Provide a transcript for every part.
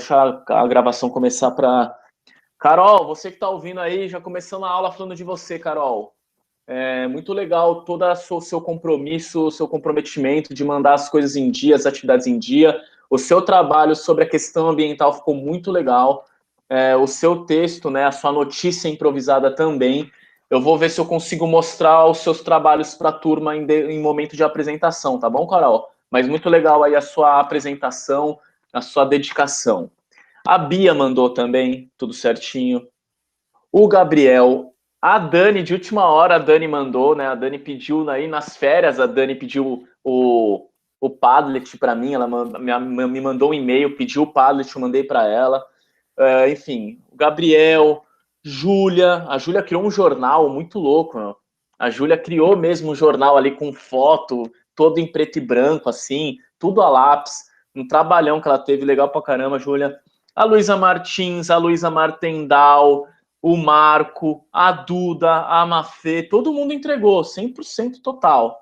deixar a gravação começar para... Carol, você que está ouvindo aí, já começando a aula falando de você, Carol. É muito legal todo o seu compromisso, o seu comprometimento de mandar as coisas em dia, as atividades em dia. O seu trabalho sobre a questão ambiental ficou muito legal. O seu texto, né, a sua notícia improvisada também. Eu vou ver se eu consigo mostrar os seus trabalhos para a turma em momento de apresentação, tá bom, Carol? Mas muito legal aí a sua apresentação, a sua dedicação. A Bia mandou também, tudo certinho. O Gabriel, a Dani, de última hora, a Dani mandou, né? A Dani pediu aí nas férias, a Dani pediu o Padlet para mim, ela me mandou um e-mail, pediu o Padlet, eu mandei para ela. Enfim, o Gabriel, Júlia, a Júlia criou um jornal muito louco, meu. A Júlia criou mesmo um jornal ali com foto, todo em preto e branco, assim, tudo a lápis, um trabalhão que ela teve, legal pra caramba, Júlia. A Luísa Martins, a Luísa Martendal, o Marco, a Duda, a Mafê, todo mundo entregou, 100% total.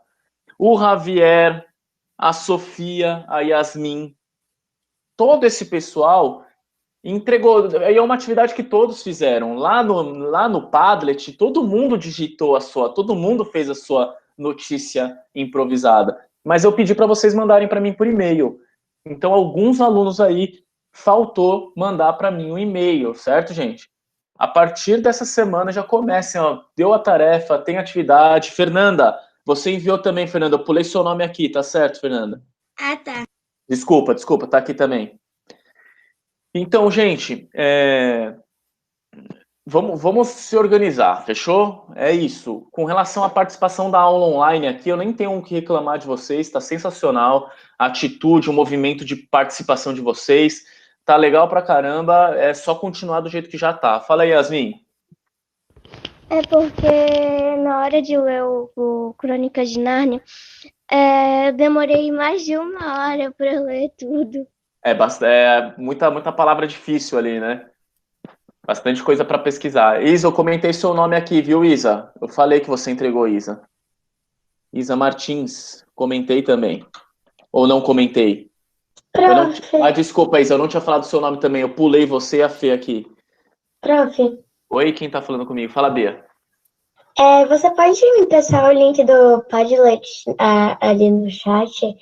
O Javier, a Sofia, a Yasmin, todo esse pessoal entregou. Aí é uma atividade que todos fizeram. Lá no Padlet, todo mundo digitou todo mundo fez a sua notícia improvisada. Mas eu pedi para vocês mandarem para mim por e-mail. Então, alguns alunos aí faltou mandar para mim um e-mail, certo, gente? A partir dessa semana já comecem, ó, deu a tarefa, tem atividade. Fernanda, você enviou também, Fernanda. Eu pulei seu nome aqui, tá certo, Fernanda? Ah, tá. Desculpa, tá aqui também. Então, gente, vamos se organizar, fechou? É isso. Com relação à participação da aula online aqui, eu nem tenho o que reclamar de vocês, está sensacional. A atitude, o movimento de participação de vocês, tá legal pra caramba, é só continuar do jeito que já tá. Fala aí, Yasmin. É porque na hora de ler o Crônicas de Nárnia, eu demorei mais de 1 hora para ler tudo. Muita palavra difícil ali, né? Bastante coisa para pesquisar. Isa, eu comentei seu nome aqui, viu, Isa? Eu falei que você entregou, Isa. Isa Martins, comentei também. Ou não comentei? Desculpa, Isa, eu não tinha falado seu nome também. Eu pulei você e a Fê aqui. Prof, Oi, quem tá falando comigo? Fala, Bia. você pode me passar o link do Padlet ali no chat?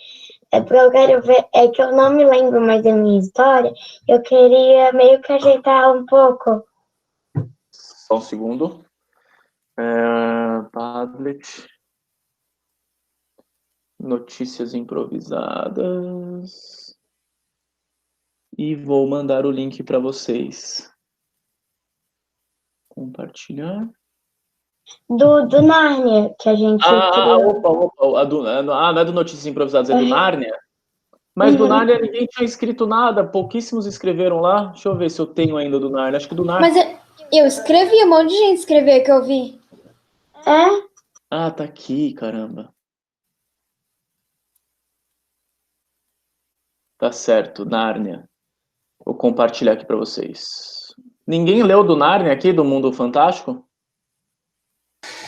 É porque eu quero ver, é que eu não me lembro mais da minha história, eu queria meio que ajeitar um pouco. Só um segundo. Padlet. Notícias improvisadas. E vou mandar o link para vocês. Compartilhar. Do Nárnia, que a gente criou. Opa. Não é do Notícias Improvisadas, é do Nárnia? Mas do Nárnia ninguém tinha escrito nada, pouquíssimos escreveram lá. Deixa eu ver se eu tenho ainda do Nárnia. Acho que do Nárnia. Mas eu escrevi, um monte de gente escreveu que eu vi. Ah, tá aqui, caramba. Tá certo, Nárnia. Vou compartilhar aqui para vocês. Ninguém leu do Nárnia aqui, do Mundo Fantástico?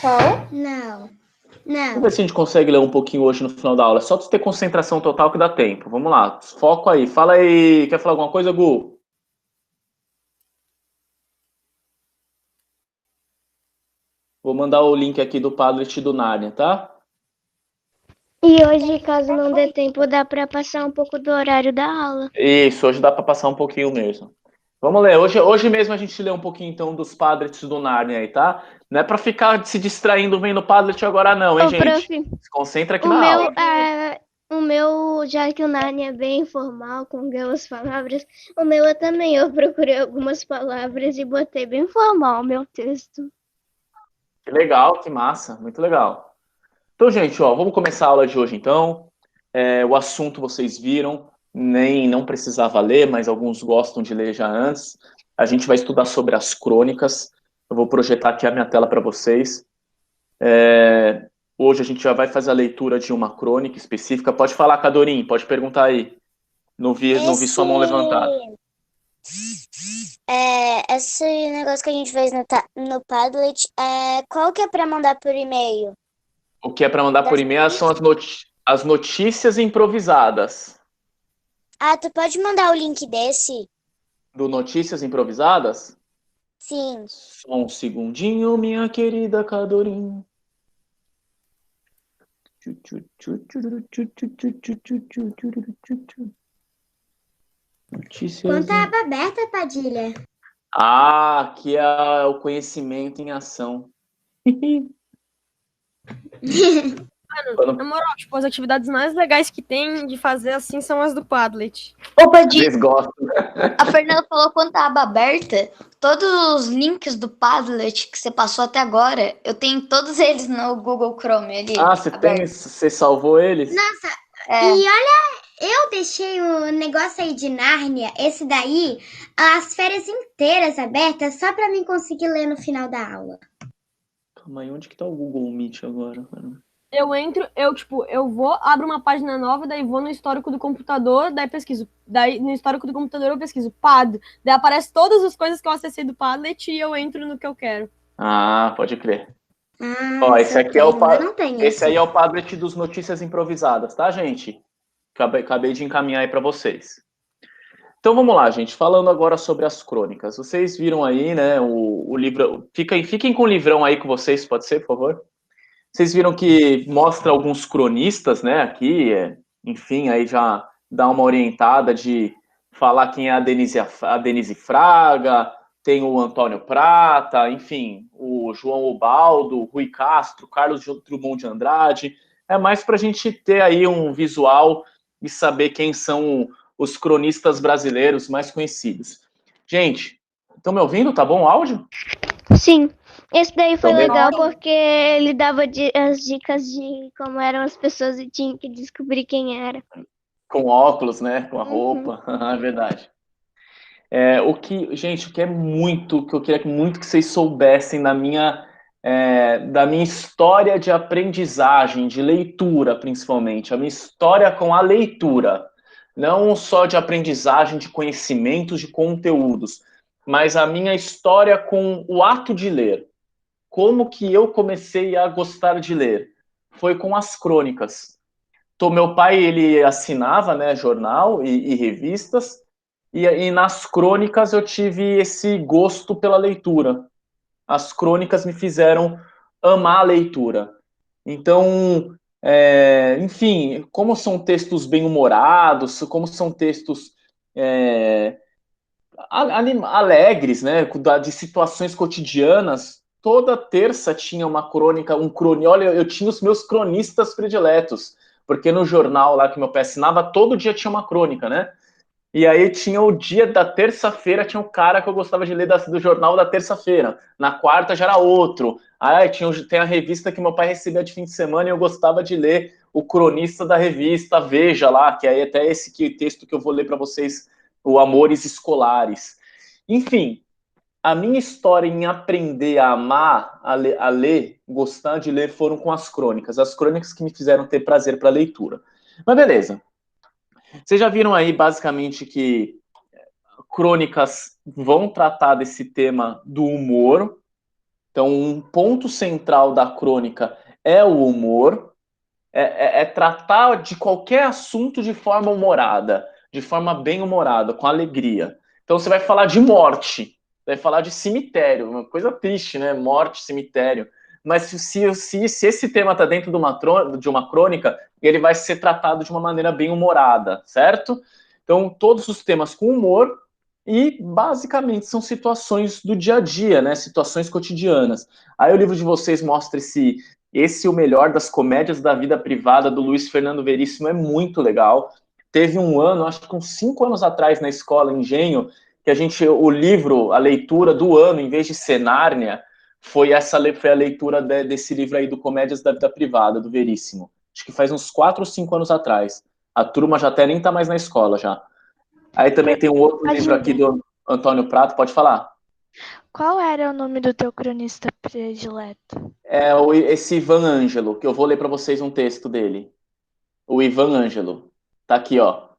Qual? Não. Vamos ver se a gente consegue ler um pouquinho hoje no final da aula. É só tu ter concentração total que dá tempo. Vamos lá, foco aí. Fala aí. Quer falar alguma coisa, Gu? Vou mandar o link aqui do Padlet do Nárnia, tá? E hoje, caso não dê tempo, dá para passar um pouco do horário da aula. Isso, hoje dá para passar um pouquinho mesmo. Vamos ler. Hoje mesmo a gente lê um pouquinho, então, dos Padlets do Nárnia aí, tá? Não é para ficar se distraindo vendo Padlet agora não, hein, gente? Prof, se concentra aqui na aula. O meu, já que o Nárnia é bem informal, com aquelas palavras, o meu também. Eu procurei algumas palavras e botei bem formal o meu texto. Que legal, que massa. Muito legal. Então, gente, ó, vamos começar a aula de hoje, então. O assunto vocês viram, nem não precisava ler, mas alguns gostam de ler já antes. A gente vai estudar sobre as crônicas. Eu vou projetar aqui a minha tela para vocês. Hoje a gente já vai fazer a leitura de uma crônica específica. Pode falar, Cadorim, pode perguntar aí. Não vi sua mão levantada. Esse negócio que a gente fez no Padlet, qual que é para mandar por e-mail? O que é para mandar por e-mail são as notícias improvisadas. Ah, tu pode mandar o link desse? Do Notícias Improvisadas? Sim. Só um segundinho, minha querida Cadorim. Notícias. Quanta aba aberta, Padilha? Ah, que é o conhecimento em ação. Na moral, tipo, as atividades mais legais que tem de fazer assim são as do Padlet. Ô, Padilha, Eles gostam. a Fernanda falou quanta aba aberta. Todos os links do Padlet que você passou até agora, eu tenho todos eles no Google Chrome ali. Ah, você salvou eles? Nossa, É. e olha, eu deixei o negócio aí de Nárnia, esse daí, as férias inteiras abertas, só pra mim conseguir ler no final da aula. Calma aí, onde que tá o Google Meet agora, cara? Eu vou, abro uma página nova, daí vou no histórico do computador, daí pesquiso. Daí no histórico do computador eu pesquiso Pad. Daí aparece todas as coisas que eu acessei do Padlet e eu entro no que eu quero. Ah, pode crer. Ah, Ó, esse aqui é o eu não tenho esse aí é o Padlet dos Notícias Improvisadas, tá, gente? Acabei de encaminhar aí para vocês. Então vamos lá, gente. Falando agora sobre as crônicas. Vocês viram aí, né, o livro... Fiquem com o livrão aí com vocês, pode ser, por favor? Vocês viram que mostra alguns cronistas, né, aqui, enfim, aí já dá uma orientada de falar quem é a Denise Fraga, tem o Antônio Prata, enfim, o João Ubaldo, Rui Castro, Carlos Drummond de Andrade. É mais para a gente ter aí um visual e saber quem são os cronistas brasileiros mais conhecidos. Gente, estão me ouvindo? Tá bom o áudio? Sim, esse daí foi Então, legal porque ele dava as dicas de como eram as pessoas e tinha que descobrir quem era. Com óculos, né? Com a roupa, é verdade. Gente, o que é muito, que eu queria muito que vocês soubessem da minha história de aprendizagem, de leitura, principalmente, a minha história com a leitura, não só de aprendizagem de conhecimentos, de conteúdos, mas a minha história com o ato de ler. Como que eu comecei a gostar de ler? Foi com as crônicas. Então, meu pai, ele assinava, né, jornal e revistas, e nas crônicas eu tive esse gosto pela leitura. As crônicas me fizeram amar a leitura. Então, enfim, como são textos bem-humorados, como são textos alegres, né, de situações cotidianas, toda terça tinha uma crônica, olha, eu tinha os meus cronistas prediletos, porque no jornal lá que meu pai assinava, todo dia tinha uma crônica, né? E aí tinha o dia da terça-feira, tinha um cara que eu gostava de ler do jornal da terça-feira. Na quarta já era outro. Aí tem a revista que meu pai recebia de fim de semana e eu gostava de ler o cronista da revista Veja lá, que aí até esse texto que eu vou ler para vocês, o Amores Escolares. Enfim, a minha história em aprender a amar, a ler, gostar de ler, foram com as crônicas que me fizeram ter prazer para a leitura. Mas beleza. Vocês já viram aí, basicamente, que crônicas vão tratar desse tema do humor. Então, um ponto central da crônica é o humor. É tratar de qualquer assunto de forma humorada, de forma bem-humorada, com alegria. Então, você vai falar de morte, vai falar de cemitério, uma coisa triste, né? Morte, cemitério. Mas se esse tema está dentro de uma crônica, ele vai ser tratado de uma maneira bem humorada, certo? Então, todos os temas com humor e, basicamente, são situações do dia a dia, né? Situações cotidianas. Aí o livro de vocês mostra esse o melhor das comédias da vida privada, do Luiz Fernando Veríssimo, é muito legal. Teve um ano, acho que uns 5 anos atrás, na escola, Engenho, que o livro, a leitura do ano, em vez de ser Nárnia, foi a leitura desse livro aí do Comédias da Vida Privada, do Veríssimo. Acho que faz uns 4 ou 5 anos atrás. A turma já até nem tá mais na escola já. Aí também tem um outro livro aqui do Antônio Prato, pode falar. Qual era o nome do teu cronista predileto? Esse Ivan Ângelo, que eu vou ler para vocês um texto dele. O Ivan Ângelo. Tá aqui, ó.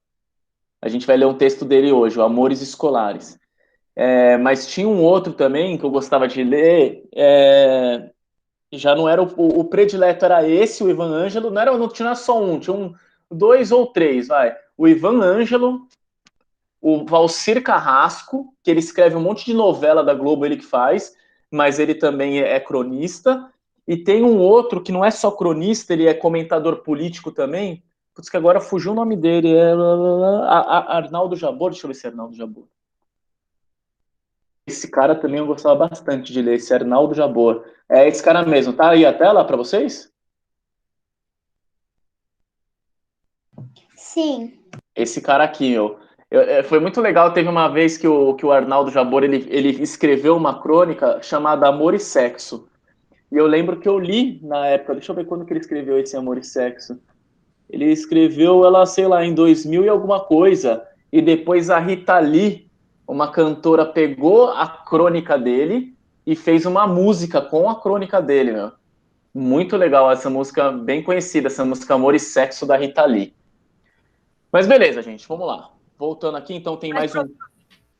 A gente vai ler um texto dele hoje, o Amores Escolares. Mas tinha um outro também que eu gostava de ler, já não era o predileto, era esse, o Ivan Ângelo, não tinha só um, tinha 2 ou 3, vai. O Ivan Ângelo, o Valcir Carrasco, que ele escreve um monte de novela da Globo, ele que faz, mas ele também é cronista. E tem um outro que não é só cronista, ele é comentador político também. Putz, que agora fugiu o nome dele. É Arnaldo Jabor. Deixa eu ver se é Arnaldo Jabor. Esse cara também eu gostava bastante de ler, esse Arnaldo Jabor. É esse cara mesmo. Tá aí a tela para vocês? Sim. Esse cara aqui, foi muito legal. Teve uma vez que o Arnaldo Jabor ele escreveu uma crônica chamada Amor e Sexo. E eu lembro que eu li na época. Deixa eu ver quando que ele escreveu esse Amor e Sexo. Ele escreveu ela, sei lá, em 2000 e alguma coisa. E depois a Rita Lee, uma cantora, pegou a crônica dele e fez uma música com a crônica dele, meu. Muito legal essa música, bem conhecida, essa música Amor e Sexo da Rita Lee. Mas beleza, gente, vamos lá. Voltando aqui, então tem mais um...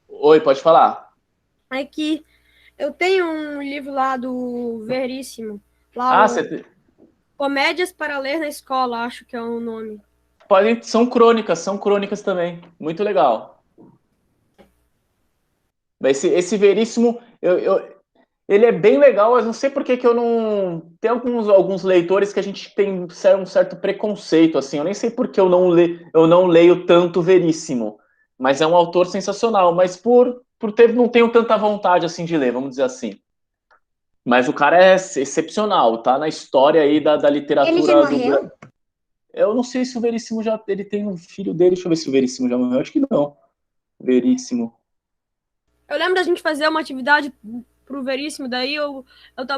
Oi, pode falar. É que eu tenho um livro lá do Veríssimo. Lá, você... Comédias para Ler na Escola, acho que é o nome. São crônicas também. Muito legal. Esse Veríssimo, ele é bem legal, mas não sei por que eu não... Tem alguns leitores que a gente tem um certo preconceito, assim. Eu nem sei por que eu não leio tanto Veríssimo. Mas é um autor sensacional. Mas não tenho tanta vontade, assim, de ler, vamos dizer assim. Mas o cara é excepcional, tá na história aí da literatura... Ele já morreu? Eu não sei se o Veríssimo ele tem um filho dele. Deixa eu ver se o Veríssimo já morreu. Acho que não. Veríssimo. Eu lembro da gente fazer uma atividade pro Veríssimo, daí eu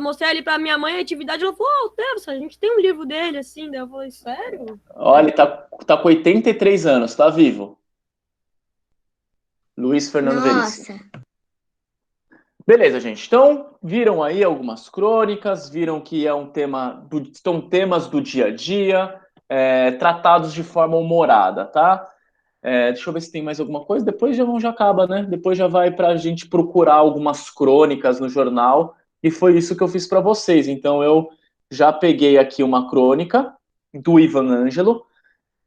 mostrei ele pra minha mãe a atividade, ela falou, Deus, a gente tem um livro dele, assim, daí eu falei, sério? Olha, ele tá com 83 anos, tá vivo. Luiz Fernando Veríssimo. Nossa. Beleza, gente. Então, viram aí algumas crônicas, viram que são temas do dia a dia, tratados de forma humorada, tá? Deixa eu ver se tem mais alguma coisa. Depois já acaba, né? Depois já vai pra gente procurar algumas crônicas no jornal. E foi isso que eu fiz para vocês. Então eu já peguei aqui uma crônica do Ivan Ângelo.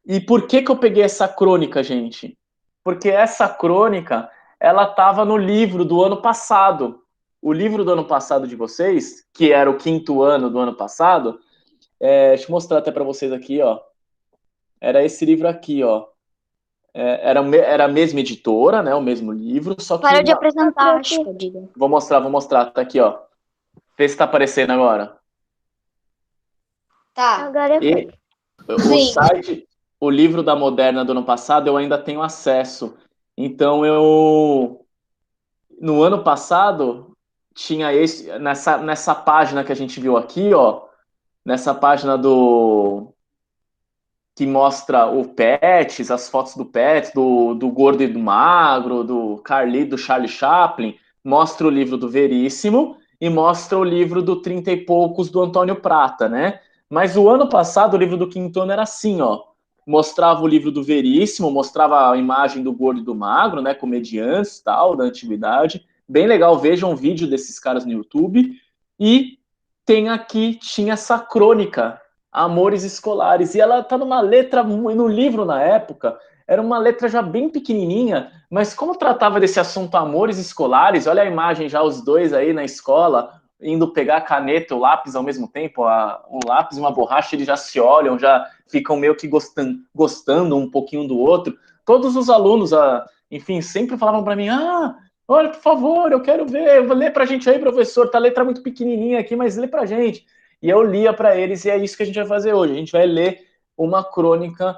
E por que eu peguei essa crônica, gente? Porque essa crônica, ela estava no livro do ano passado. O livro do ano passado de vocês, que era o 5º ano do ano passado, deixa eu mostrar até para vocês aqui, ó. Era esse livro aqui, ó. Era a mesma editora, né? O mesmo livro, só que... Parou de apresentar, acho que eu digo. Vou mostrar, tá aqui, ó. Vê se tá aparecendo agora. Tá. Agora E o site, o livro da Moderna do ano passado, eu ainda tenho acesso. Então, no ano passado, tinha nessa página que a gente viu aqui, ó, nessa página que mostra o Pets, as fotos do Pets, do Gordo e do Magro, do Carly, do Charlie Chaplin, mostra o livro do Veríssimo e mostra o livro do 30 e poucos do Antônio Prata, né? Mas o ano passado, o livro do 5º ano era assim, ó. Mostrava o livro do Veríssimo, mostrava a imagem do Gordo e do Magro, né? Comediantes, tal, da antiguidade. Bem legal, vejam um vídeo desses caras no YouTube. E tinha essa crônica, Amores Escolares, e ela tá numa letra, no livro na época, era uma letra já bem pequenininha, mas como tratava desse assunto Amores Escolares, olha a imagem já, os dois aí na escola, indo pegar a caneta e o lápis ao mesmo tempo, um lápis e uma borracha, eles já se olham, já ficam meio que gostando um pouquinho do outro. Todos os alunos, enfim, sempre falavam para mim, olha, por favor, eu quero ver, lê pra gente aí, professor, tá a letra muito pequenininha aqui, mas lê pra gente. E eu lia para eles, e é isso que a gente vai fazer hoje. A gente vai ler uma crônica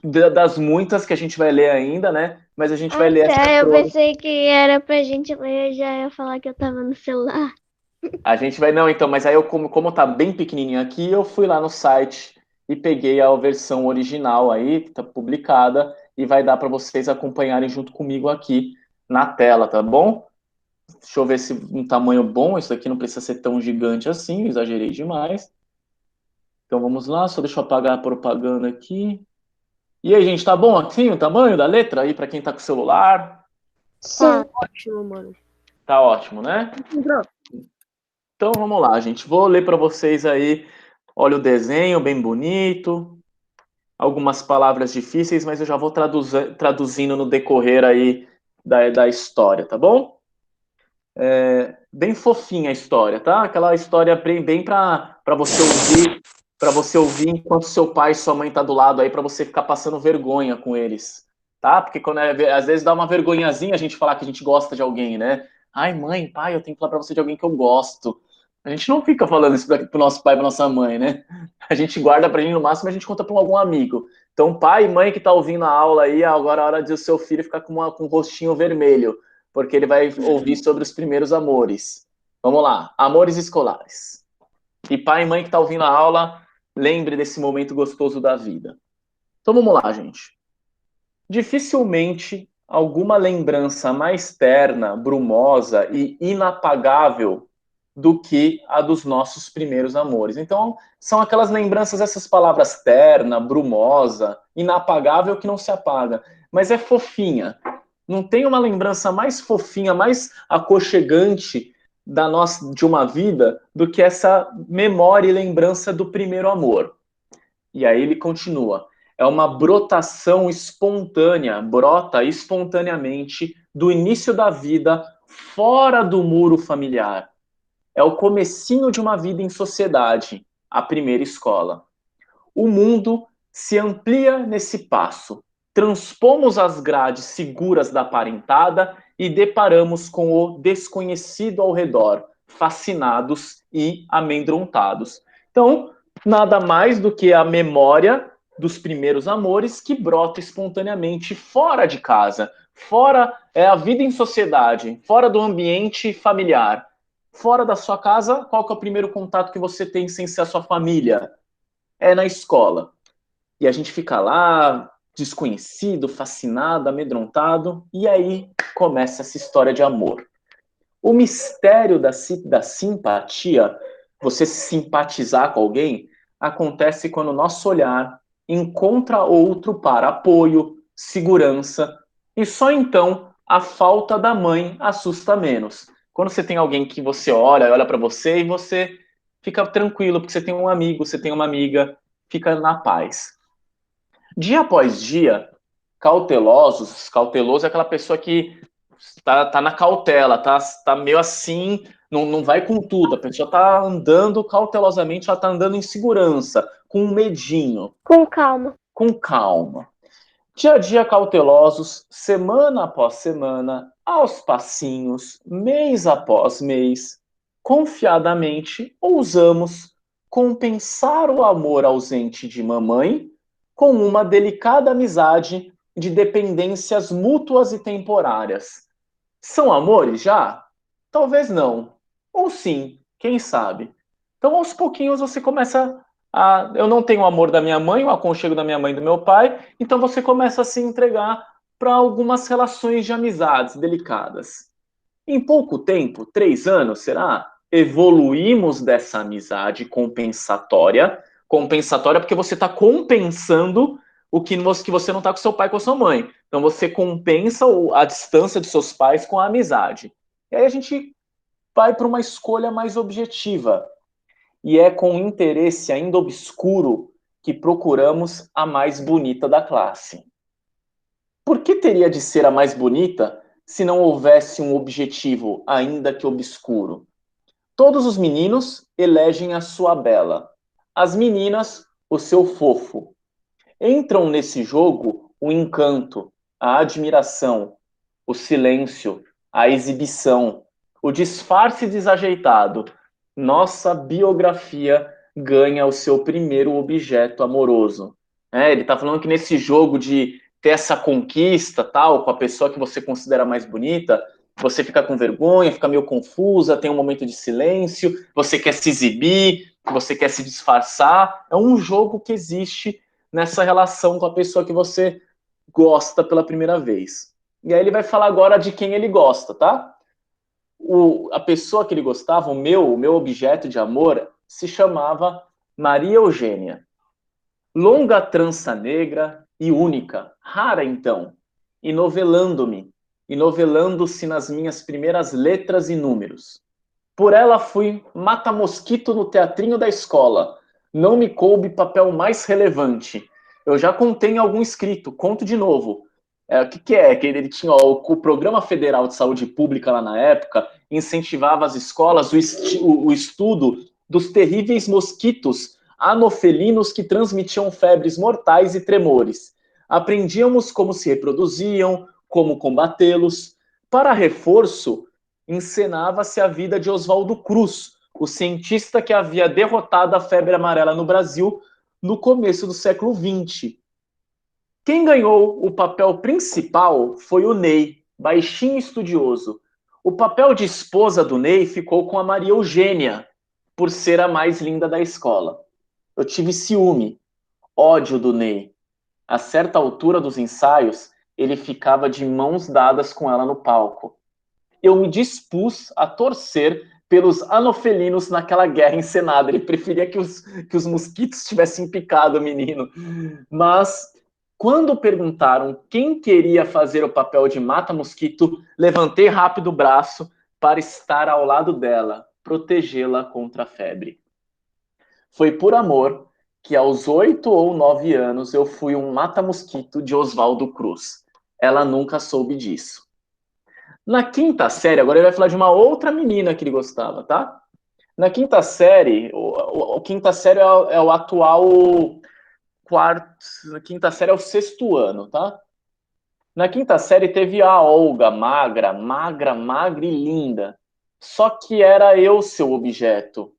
das muitas que a gente vai ler ainda, né? Mas a gente vai ler essa crônica. Eu pensei que era pra gente ler, eu já ia falar que eu tava no celular. A gente vai... Não, então, mas aí eu, como tá bem pequenininho aqui, eu fui lá no site e peguei a versão original aí, que tá publicada, e vai dar para vocês acompanharem junto comigo aqui na tela, tá bom? Deixa eu ver se um tamanho bom, isso aqui não precisa ser tão gigante assim, exagerei demais. Então vamos lá, só deixa eu apagar a propaganda aqui. E aí, gente, tá bom assim o tamanho da letra aí para quem tá com o celular? Sim. Ótimo, mano. Tá ótimo, né? Então vamos lá, gente. Vou ler para vocês aí. Olha o desenho, bem bonito. algumas palavras difíceis, mas eu já vou traduzindo no decorrer aí da história, tá bom? Bem fofinha a história, tá? Aquela história bem para você ouvir enquanto seu pai e sua mãe tá do lado aí, para você ficar passando vergonha com eles, tá? Porque às vezes dá uma vergonhazinha a gente falar que a gente gosta de alguém, né? Ai, mãe, pai, eu tenho que falar para você de alguém que eu gosto. A gente não fica falando isso pro nosso pai e pra nossa mãe, né? A gente guarda pra gente, no máximo a gente conta pra algum amigo. Então, pai e mãe que tá ouvindo a aula aí, agora é a hora de o seu filho ficar com um rostinho vermelho, porque ele vai ouvir sobre os primeiros amores. Vamos lá, amores escolares. E pai e mãe que tá ouvindo a aula, lembre desse momento gostoso da vida. Então vamos lá, gente. Dificilmente alguma lembrança mais terna, brumosa e inapagável do que a dos nossos primeiros amores. Então, são aquelas lembranças, essas palavras terna, brumosa, inapagável, que não se apaga. Mas é fofinha. Não tem uma lembrança mais fofinha, mais aconchegante de uma vida do que essa memória e lembrança do primeiro amor. E aí ele continua. É uma brotação espontânea, brota espontaneamente do início da vida fora do muro familiar. É o comecinho de uma vida em sociedade, a primeira escola. O mundo se amplia nesse passo. Transpomos as grades seguras da parentada e deparamos com o desconhecido ao redor, fascinados e amedrontados. Então, nada mais do que a memória dos primeiros amores que brota espontaneamente fora de casa, fora a vida em sociedade, fora do ambiente familiar. Fora da sua casa, qual que é o primeiro contato que você tem sem ser a sua família? É na escola. E a gente fica lá, desconhecido, fascinado, amedrontado, e aí começa essa história de amor. O mistério da simpatia, você se simpatizar com alguém, acontece quando o nosso olhar encontra outro para apoio, segurança, e só então a falta da mãe assusta menos. Quando você tem alguém que você olha para você e você fica tranquilo, porque você tem um amigo, você tem uma amiga, fica na paz. Dia após dia, cauteloso é aquela pessoa que tá na cautela, tá meio assim, não vai com tudo, a pessoa tá andando cautelosamente, ela tá andando em segurança, com um medinho. Com calma. Com calma. Dia a dia cautelosos, semana após semana, aos passinhos, mês após mês, confiadamente ousamos compensar o amor ausente de mamãe com uma delicada amizade de dependências mútuas e temporárias. São amores já? Talvez não. Ou sim, quem sabe? Então, aos pouquinhos, você começa eu não tenho o amor da minha mãe, o aconchego da minha mãe e do meu pai, então você começa a se entregar para algumas relações de amizades delicadas. Em pouco tempo, 3 anos, será? Evoluímos dessa amizade compensatória porque você está compensando o que você não está com seu pai e com a sua mãe. Então você compensa a distância dos seus pais com a amizade. E aí a gente vai para uma escolha mais objetiva. E é com interesse ainda obscuro que procuramos a mais bonita da classe. Por que teria de ser a mais bonita se não houvesse um objetivo, ainda que obscuro? Todos os meninos elegem a sua bela, as meninas o seu fofo. Entram nesse jogo o encanto, a admiração, o silêncio, a exibição, o disfarce desajeitado. Nossa biografia ganha o seu primeiro objeto amoroso. Ele está falando que nesse jogo de ter essa conquista, tal, com a pessoa que você considera mais bonita, você fica com vergonha, fica meio confusa, tem um momento de silêncio, você quer se exibir, você quer se disfarçar. É um jogo que existe nessa relação com a pessoa que você gosta pela primeira vez. E aí ele vai falar agora de quem ele gosta, tá? A pessoa que ele gostava, o meu objeto de amor, se chamava Maria Eugênia. Longa trança negra e única, rara então, e novelando-se nas minhas primeiras letras e números. Por ela fui mata-mosquito no teatrinho da escola, não me coube papel mais relevante. Eu já contei em algum escrito, conto de novo. O que é? Que ele tinha o Programa Federal de Saúde Pública lá na época, incentivava as escolas o estudo dos terríveis mosquitos anofelinos que transmitiam febres mortais e tremores. Aprendíamos como se reproduziam, como combatê-los. Para reforço, encenava-se a vida de Oswaldo Cruz, o cientista que havia derrotado a febre amarela no Brasil no começo do século XX. Quem ganhou o papel principal foi o Ney, baixinho e estudioso. O papel de esposa do Ney ficou com a Maria Eugênia, por ser a mais linda da escola. Eu tive ciúme, ódio do Ney. A certa altura dos ensaios, ele ficava de mãos dadas com ela no palco. Eu me dispus a torcer pelos anofelinos naquela guerra encenada. Ele preferia que os mosquitos tivessem picado o menino. Mas, quando perguntaram quem queria fazer o papel de mata-mosquito, levantei rápido o braço para estar ao lado dela, protegê-la contra a febre. Foi por amor que aos 8 ou 9 anos eu fui um mata-mosquito de Oswaldo Cruz. Ela nunca soube disso. Na quinta série, agora ele vai falar de uma outra menina que ele gostava, tá? Na quinta série, quinta série é o atual quarto. Na quinta série é o 6º ano, tá? Na quinta série teve a Olga, magra e linda. Só que era eu seu objeto.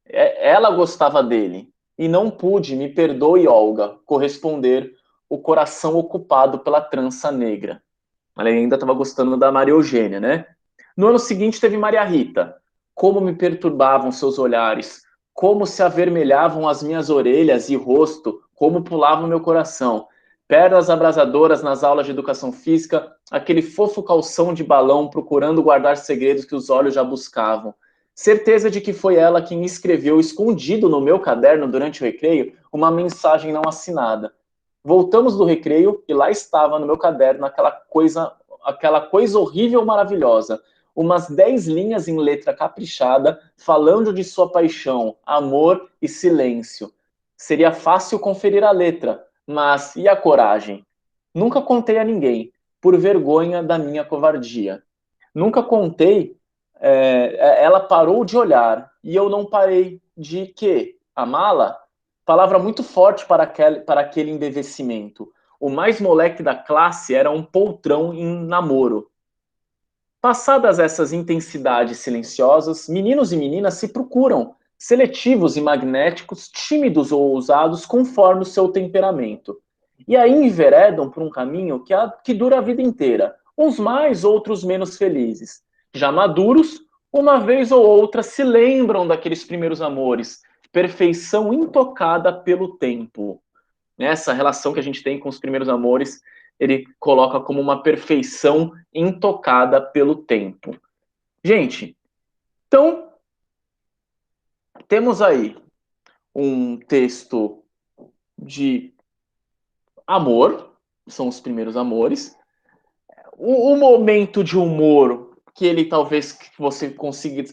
Ela gostava dele. E não pude, me perdoe, Olga, corresponder o coração ocupado pela trança negra. Ela ainda estava gostando da Maria Eugênia, né? No ano seguinte teve Maria Rita. Como me perturbavam seus olhares, como se avermelhavam as minhas orelhas e rosto, como pulava o meu coração. Pernas abrasadoras nas aulas de educação física, aquele fofo calção de balão procurando guardar segredos que os olhos já buscavam. Certeza de que foi ela quem escreveu escondido no meu caderno durante o recreio uma mensagem não assinada. Voltamos do recreio e lá estava no meu caderno aquela coisa horrível, maravilhosa. Umas 10 linhas em letra caprichada, falando de sua paixão, amor e silêncio. Seria fácil conferir a letra, mas e a coragem? Nunca contei a ninguém, por vergonha da minha covardia. Nunca contei, ela parou de olhar, e eu não parei de quê? Amá-la? Palavra muito forte para aquele embevecimento. O mais moleque da classe era um poltrão em namoro. Passadas essas intensidades silenciosas, meninos e meninas se procuram, seletivos e magnéticos, tímidos ou ousados, conforme o seu temperamento. E aí enveredam por um caminho que dura a vida inteira, uns mais, outros menos felizes. Já maduros, uma vez ou outra se lembram daqueles primeiros amores, perfeição intocada pelo tempo. Essa relação que a gente tem com os primeiros amores, ele coloca como uma perfeição intocada pelo tempo. Gente, então, temos aí um texto de amor, são os primeiros amores. O momento de humor que ele talvez você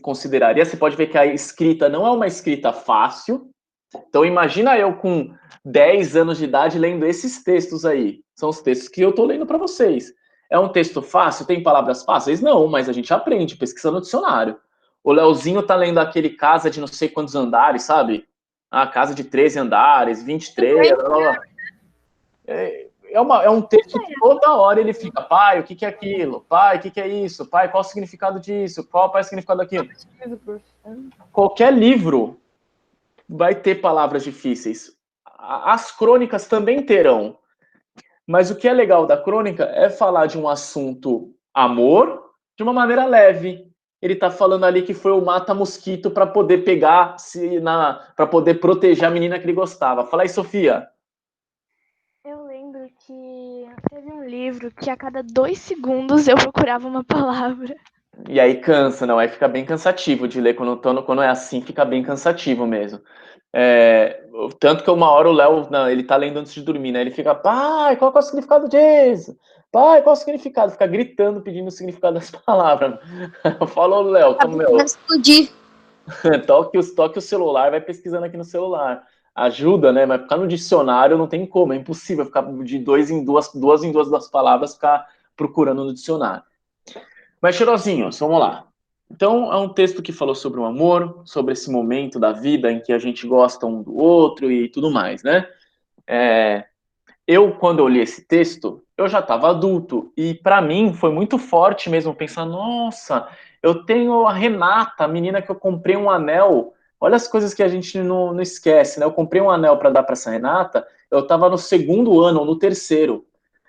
consideraria, você pode ver que a escrita não é uma escrita fácil. Então imagina eu com 10 anos de idade lendo esses textos aí. São os textos que eu estou lendo para vocês. É um texto fácil? Tem palavras fáceis? Não, mas a gente aprende pesquisando no dicionário. O Leozinho tá lendo aquele casa de não sei quantos andares, sabe? A casa de 13 andares, 23. É um texto que toda hora ele fica, pai, o que é aquilo? Pai, o que é isso? Pai, qual o significado disso? Qual é o significado daquilo? Qualquer livro vai ter palavras difíceis. As crônicas também terão. Mas o que é legal da crônica é falar de um assunto amor de uma maneira leve. Ele está falando ali que foi o mata-mosquito para poder pegar, para poder proteger a menina que ele gostava. Fala aí, Sofia. Eu lembro que teve um livro que a cada 2 segundos eu procurava uma palavra. E aí cansa, não? Aí fica bem cansativo de ler. Quando é assim, fica bem cansativo mesmo. Tanto que uma hora o Léo, ele tá lendo antes de dormir, né? Ele fica, pai, qual é o significado disso? Pai, qual é o significado? Fica gritando, pedindo o significado das palavras. Eu falo, Léo, como meu. Explodir. Toque o celular, vai pesquisando aqui no celular. ajuda, né? Mas ficar no dicionário não tem como, é impossível ficar de duas em duas das palavras ficar procurando no dicionário. Mas, cheirosinhos, vamos lá. Então, é um texto que falou sobre o amor, sobre esse momento da vida em que a gente gosta um do outro e tudo mais, né? Quando eu li esse texto, eu já estava adulto, e para mim foi muito forte mesmo pensar, nossa, eu tenho a Renata, a menina que eu comprei um anel, olha as coisas que a gente não esquece, né? Eu comprei um anel para dar para essa Renata, eu estava no segundo ano, ou no terceiro,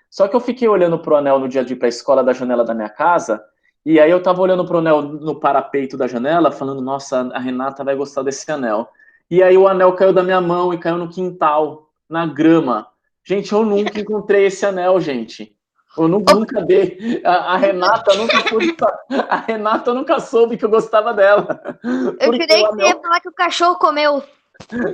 só que eu fiquei olhando pro anel no dia de ir para a escola da janela da minha casa, e aí eu estava olhando pro anel no parapeito da janela, falando, nossa, a Renata vai gostar desse anel. E aí o anel caiu da minha mão e caiu no quintal, na grama. Gente, eu nunca encontrei esse anel, gente. Eu nunca dei. A Renata nunca soube, a Renata nunca soube que eu gostava dela. Eu Porque jurei o que você ia falar que o cachorro comeu.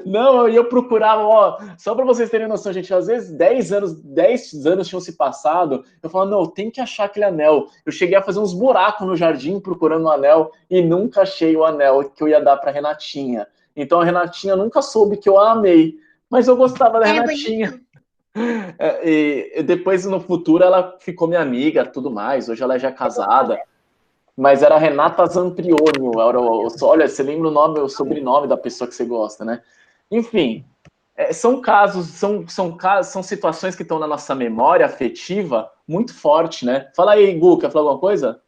Não, eu procurava, ó, só para vocês terem noção, gente, às vezes 10 anos tinham se passado, eu falava, não, tem que achar aquele anel. Eu cheguei a fazer uns buracos no jardim procurando o anel e nunca achei o anel que eu ia dar para Renatinha. Então a Renatinha nunca soube que eu a amei, mas eu gostava da Era Renatinha. bonito? E depois, no futuro, ela ficou minha amiga, tudo mais. Hoje ela já é casada. Mas era Renata Zamprioni. Olha, você lembra o nome, o sobrenome da pessoa que você gosta, né? Enfim, são casos, são situações que estão na nossa memória afetiva muito forte, né? Fala aí, Gu, quer falar alguma coisa?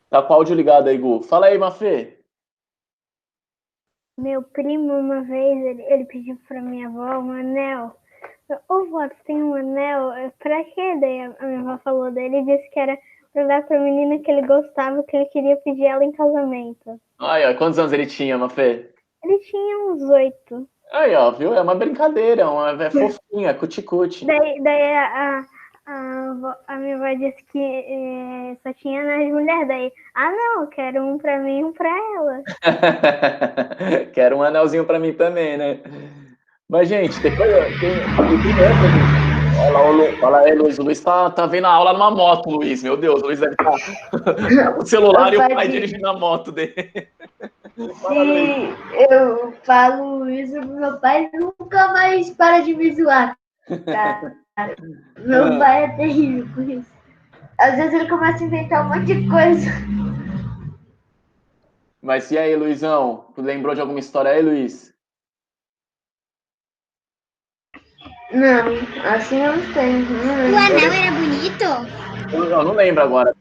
Tá com o áudio ligado aí, Gu. Fala aí, Mafê. Meu primo, uma vez, ele pediu pra minha avó um anel. Ô, vó, tu tem um anel? Pra quê? Daí a minha avó falou dele e disse que era pra dar pra menina que ele gostava, que ele queria pedir ela em casamento. Aí, ó, quantos anos ele tinha, Mafê? Ele tinha uns 8. Aí, ó, viu? É uma brincadeira, é fofinha, cuti-cuti. Daí a minha avó disse que só tinha nas mulheres. Daí, não, eu quero um pra mim e um pra ela. Quero um anelzinho pra mim também, né? Mas, gente, depois tem essa, gente. Olha aí, Luiz. O Luiz tá vendo a aula numa moto, Luiz. Meu Deus, o Luiz deve estar com o celular e o pai dirigindo a moto dele. Se eu falo isso pro meu pai, nunca mais para de me zoar, cara. Meu pai é terrível com isso. Às vezes ele começa a inventar um monte de coisa. Mas e aí, Luizão? Tu lembrou de alguma história aí, Luiz? Não, assim eu não tenho. O anel era bonito? Eu não lembro agora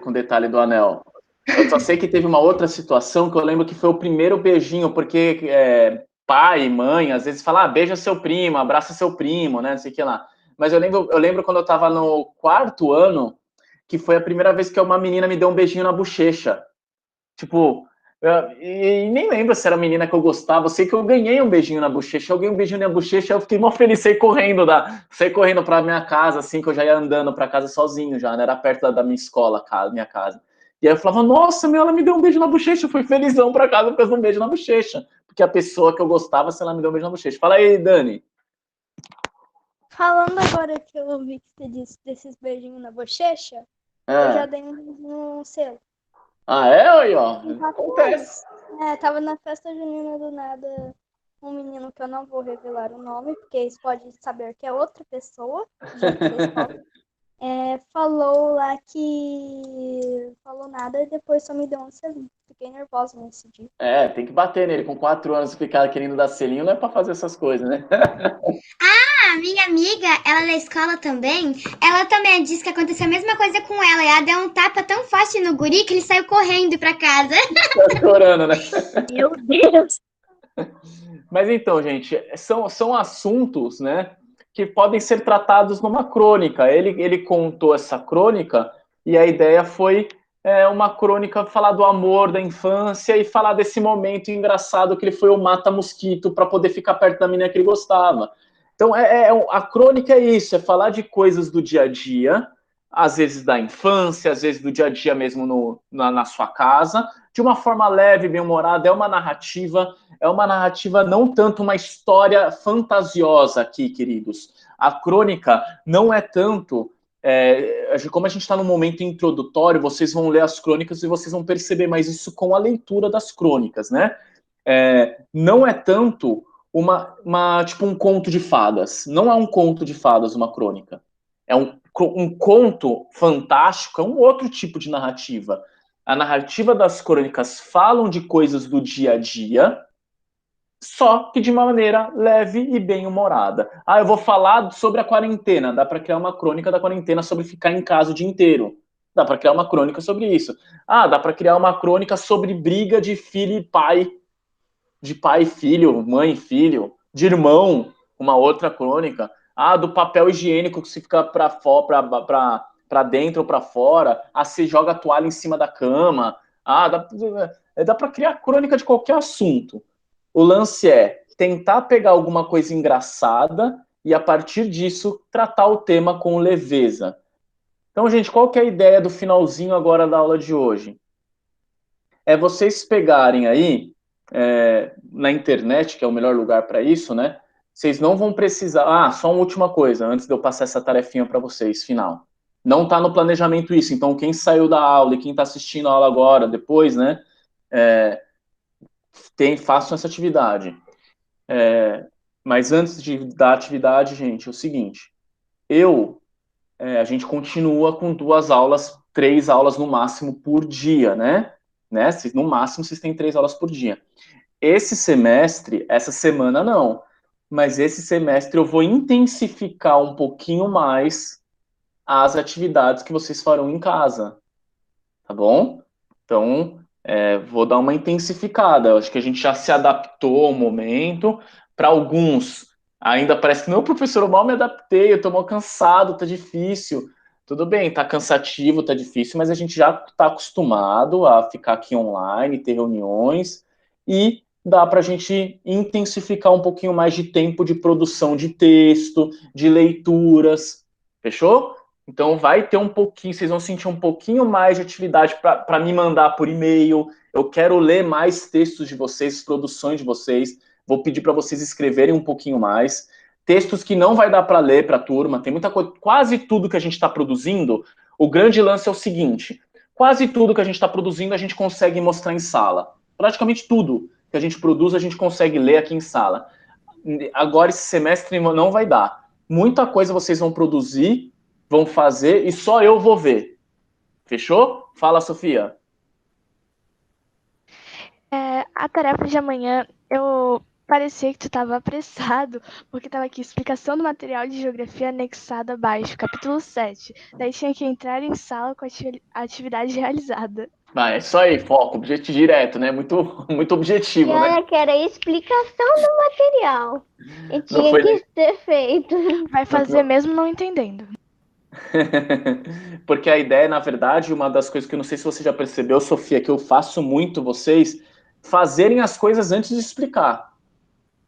com detalhe do anel. Eu só sei que teve uma outra situação que eu lembro que foi o primeiro beijinho, porque pai, mãe, às vezes fala, beija seu primo, abraça seu primo, né, não sei o que lá. Mas eu lembro quando eu tava no 4º ano, que foi a primeira vez que uma menina me deu um beijinho na bochecha. Tipo, e nem lembro se era a menina que eu gostava, eu sei que eu ganhei um beijinho na bochecha, eu ganhei um beijinho na bochecha, eu fiquei mó feliz, saí correndo pra minha casa, assim, que eu já ia andando pra casa sozinho já, né, era perto da minha escola, minha casa. E aí eu falava, nossa, ela me deu um beijo na bochecha, eu fui felizão pra casa por causa de um beijo na bochecha, porque a pessoa que eu gostava, se ela me deu um beijo na bochecha. Fala aí, Dani. Falando agora que eu ouvi que você disse desses beijinhos na bochecha, eu já dei um selo. Ah, é? Aí, ó. Acontece. Tava na festa junina do nada um menino que eu não vou revelar o nome, porque eles podem saber que é outra pessoa, já que vocês podem. Falou lá que falou nada e depois só me deu um selinho. Fiquei nervosa nesse dia. Tem que bater nele. Com 4 anos, ficar querendo dar selinho não é pra fazer essas coisas, né? A minha amiga, ela da escola também, ela também disse que aconteceu a mesma coisa com ela. E ela deu um tapa tão forte no guri que ele saiu correndo pra casa. Tá chorando, né? Meu Deus! Mas então, gente, são assuntos, né, que podem ser tratados numa crônica. Ele contou essa crônica e a ideia foi uma crônica falar do amor da infância e falar desse momento engraçado que ele foi o mata-mosquito para poder ficar perto da menina que ele gostava. Então, a crônica é isso, é falar de coisas do dia a dia, às vezes da infância, às vezes do dia a dia mesmo na sua casa, de uma forma leve, bem-humorada, é uma narrativa, não tanto uma história fantasiosa aqui, queridos. A crônica não é tanto... como a gente está no momento introdutório, vocês vão ler as crônicas e vocês vão perceber mais isso com a leitura das crônicas, né? não é tanto tipo um conto de fadas. Não é um conto de fadas, uma crônica. É um conto fantástico, é um outro tipo de narrativa. A narrativa das crônicas falam de coisas do dia a dia, só que de uma maneira leve e bem-humorada. Eu vou falar sobre a quarentena. Dá para criar uma crônica da quarentena sobre ficar em casa o dia inteiro. Dá para criar uma crônica sobre isso. Dá para criar uma crônica sobre briga de filho e pai. De pai e filho, mãe e filho. De irmão, uma outra crônica. Do papel higiênico que se fica para dentro ou para fora. Se joga a toalha em cima da cama. Dá para criar crônica de qualquer assunto. O lance é tentar pegar alguma coisa engraçada e, a partir disso, tratar o tema com leveza. Então, gente, qual que é a ideia do finalzinho agora da aula de hoje? É vocês pegarem aí, na internet, que é o melhor lugar para isso, né? Vocês não vão precisar... só uma última coisa, antes de eu passar essa tarefinha para vocês, final. Não está no planejamento isso, então quem saiu da aula e quem está assistindo a aula agora, depois, né? Façam essa atividade. Mas antes da atividade, gente, é o seguinte. A gente continua com 2 aulas, 3 aulas no máximo por dia, né? No máximo, vocês têm 3 aulas por dia. Esse semestre, essa semana não, mas esse semestre eu vou intensificar um pouquinho mais as atividades que vocês farão em casa, tá bom? Então, vou dar uma intensificada. Eu acho que a gente já se adaptou ao momento. Para alguns, ainda parece que não, professor, eu mal me adaptei, eu estou mal cansado, tá difícil. Tudo bem, tá cansativo, tá difícil, mas a gente já está acostumado a ficar aqui online, ter reuniões, e dá para a gente intensificar um pouquinho mais de tempo de produção de texto, de leituras. Fechou? Então vai ter um pouquinho, vocês vão sentir um pouquinho mais de atividade para me mandar por e-mail. Eu quero ler mais textos de vocês, produções de vocês. Vou pedir para vocês escreverem um pouquinho mais. Textos que não vai dar para ler para a turma. Tem muita coisa, quase tudo que a gente está produzindo. O grande lance é o seguinte: quase tudo que a gente está produzindo a gente consegue mostrar em sala. Praticamente tudo que a gente produz a gente consegue ler aqui em sala. Agora esse semestre não vai dar. Muita coisa vocês vão produzir, vão fazer e só eu vou ver. Fechou? Fala, Sofia. A tarefa de amanhã, parecia que tu estava apressado, porque estava aqui, explicação do material de geografia anexado abaixo, capítulo 7. Daí tinha que entrar em sala com a atividade realizada. É isso aí, foco, objetivo direto, né? Muito, muito objetivo, né? Ela quer a explicação do material. E tinha que ter feito. Vai fazer mesmo não entendendo. Porque a ideia, na verdade, uma das coisas que eu não sei se você já percebeu, Sofia, que eu faço muito vocês fazerem as coisas antes de explicar.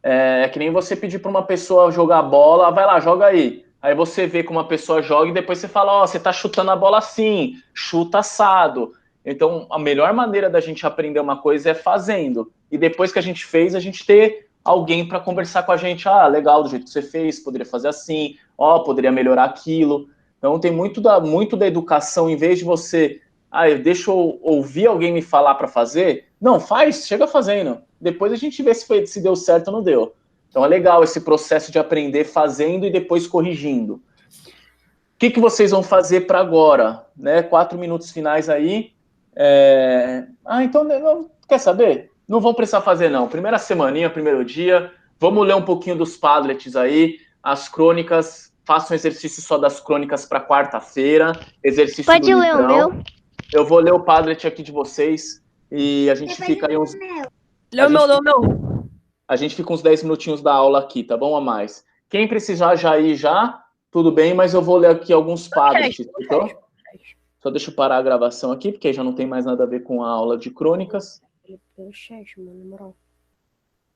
É que nem você pedir para uma pessoa jogar bola, vai lá, joga aí. Aí você vê como uma pessoa joga e depois você fala, você tá chutando a bola assim, chuta assado. Então, a melhor maneira da gente aprender uma coisa é fazendo. E depois que a gente fez, a gente ter alguém para conversar com a gente. Legal, do jeito que você fez, poderia fazer assim, poderia melhorar aquilo. Então, tem muito da educação, em vez de você, deixa eu ouvir alguém me falar para fazer. Não, faz, chega fazendo. Depois a gente vê se deu certo ou não deu. Então, é legal esse processo de aprender fazendo e depois corrigindo. O que vocês vão fazer para agora? 4 minutos finais aí. Então, não, quer saber? Não vão precisar fazer, não. Primeira semaninha, primeiro dia. Vamos ler um pouquinho dos Padlets aí. As crônicas. Faça um exercício só das crônicas para quarta-feira. Exercício Pode do ler livrão. o meu? Eu vou ler o Padlet aqui de vocês. E a gente fica aí uns... Lê o meu. A gente fica uns 10 minutinhos da aula aqui, tá bom? A mais. Quem precisar já ir já, tudo bem, mas eu vou ler aqui alguns Padlets. Então, só deixa eu parar a gravação aqui, porque já não tem mais nada a ver com a aula de crônicas. Pelo chat, mano, na moral.